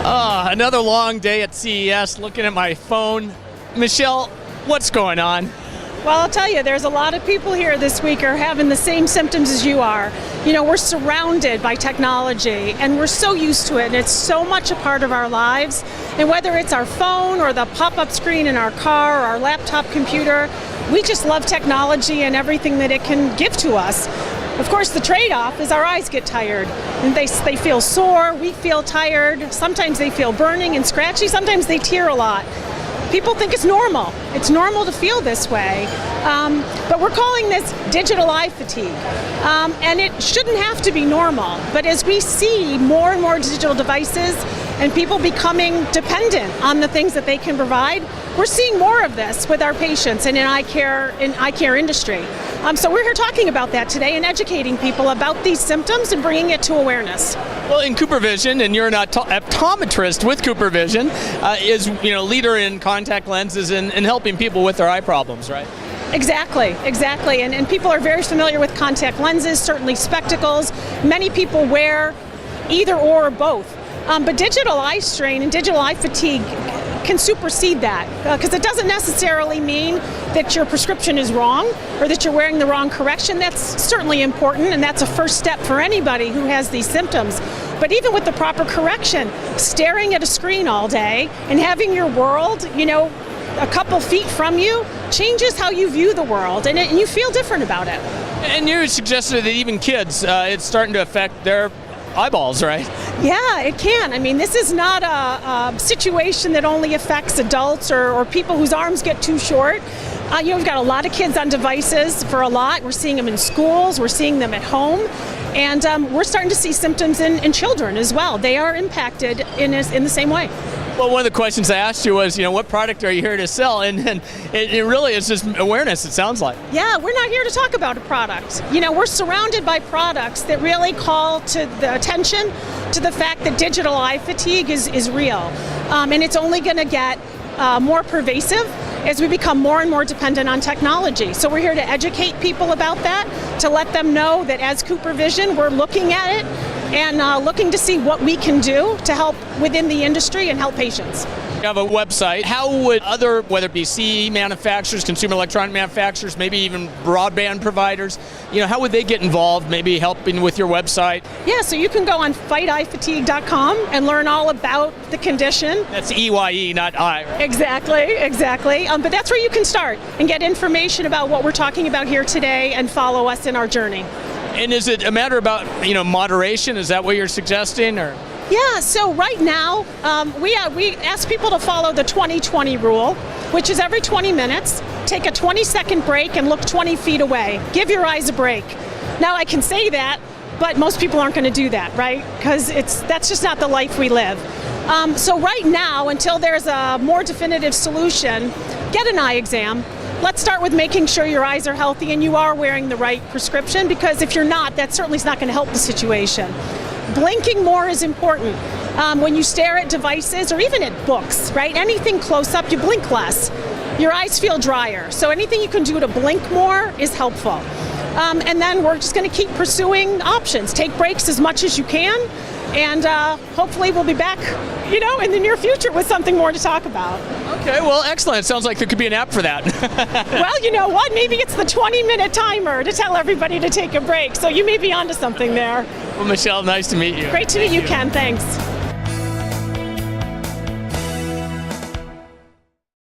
Another long day at CES, looking at my phone. Michele, what's going on? Well, I'll tell you, there's a lot of people here this week are having the same symptoms as you are. You know, we're surrounded by technology and we're so used to it, and it's so much a part of our lives. And whether it's our phone or the pop-up screen in our car or our laptop computer, we just love technology and everything that it can give to us. Of course, the trade-off is our eyes get tired. And they feel sore, we feel tired, sometimes they feel burning and scratchy, sometimes they tear a lot. People think it's normal. It's normal to feel this way. But we're calling this digital eye fatigue. And it shouldn't have to be normal. But as we see more and more digital devices and people becoming dependent on the things that they can provide, we're seeing more of this with our patients and in eye care industry. So we're here talking about that today and educating people about these symptoms and bringing it to awareness. Well, in CooperVision, and you're an optometrist with CooperVision, is leader in contact lenses and helping people with their eye problems, right? Exactly. And people are very familiar with contact lenses, certainly spectacles. Many people wear either or both. But digital eye strain and digital eye fatigue can supersede that, because it doesn't necessarily mean that your prescription is wrong or that you're wearing the wrong correction. That's certainly important, and that's a first step for anybody who has these symptoms. But even with the proper correction, staring at a screen all day and having your world, a couple feet from you changes how you view the world, and you feel different about it. And you suggested that even kids, it's starting to affect their eyeballs, right? Yeah, it can. I mean, this is not a situation that only affects adults or people whose arms get too short. We've got a lot of kids on devices for a lot. We're seeing them in schools, we're seeing them at home, and we're starting to see symptoms in children as well. They are impacted in the same way. Well, one of the questions I asked you was, what product are you here to sell? And it really is just awareness, it sounds like. Yeah, we're not here to talk about a product. We're surrounded by products that really call to the attention to the fact that digital eye fatigue is real. And it's only going to get more pervasive as we become more and more dependent on technology. So we're here to educate people about that, to let them know that as CooperVision, we're looking at it and looking to see what we can do to help within the industry and help patients. You have a website. How would other, whether it be CE manufacturers, consumer electronic manufacturers, maybe even broadband providers, how would they get involved, maybe helping with your website? Yeah, so you can go on fighteyefatigue.com and learn all about the condition. That's EYE, not I, right? Exactly. But that's where you can start and get information about what we're talking about here today and follow us in our journey. And is it a matter about, moderation? Is that what you're suggesting, or? Yeah, so right now, we ask people to follow the 20-20 rule, which is every 20 minutes, take a 20-second break and look 20 feet away. Give your eyes a break. Now, I can say that, but most people aren't going to do that, right? Because that's just not the life we live. So right now, until there's a more definitive solution, get an eye exam. Let's start with making sure your eyes are healthy and you are wearing the right prescription, because if you're not, that certainly is not going to help the situation. Blinking more is important. When you stare at devices or even at books, right? Anything close up, you blink less. Your eyes feel drier. So anything you can do to blink more is helpful. And then we're just going to keep pursuing options. Take breaks as much as you can, and hopefully we'll be back, in the near future with something more to talk about. Okay, well, excellent. It sounds like there could be an app for that. Well, you know what? Maybe it's the 20-minute timer to tell everybody to take a break. So you may be onto something there. Well, Michele, nice to meet you. Great to meet you, Ken. Thanks.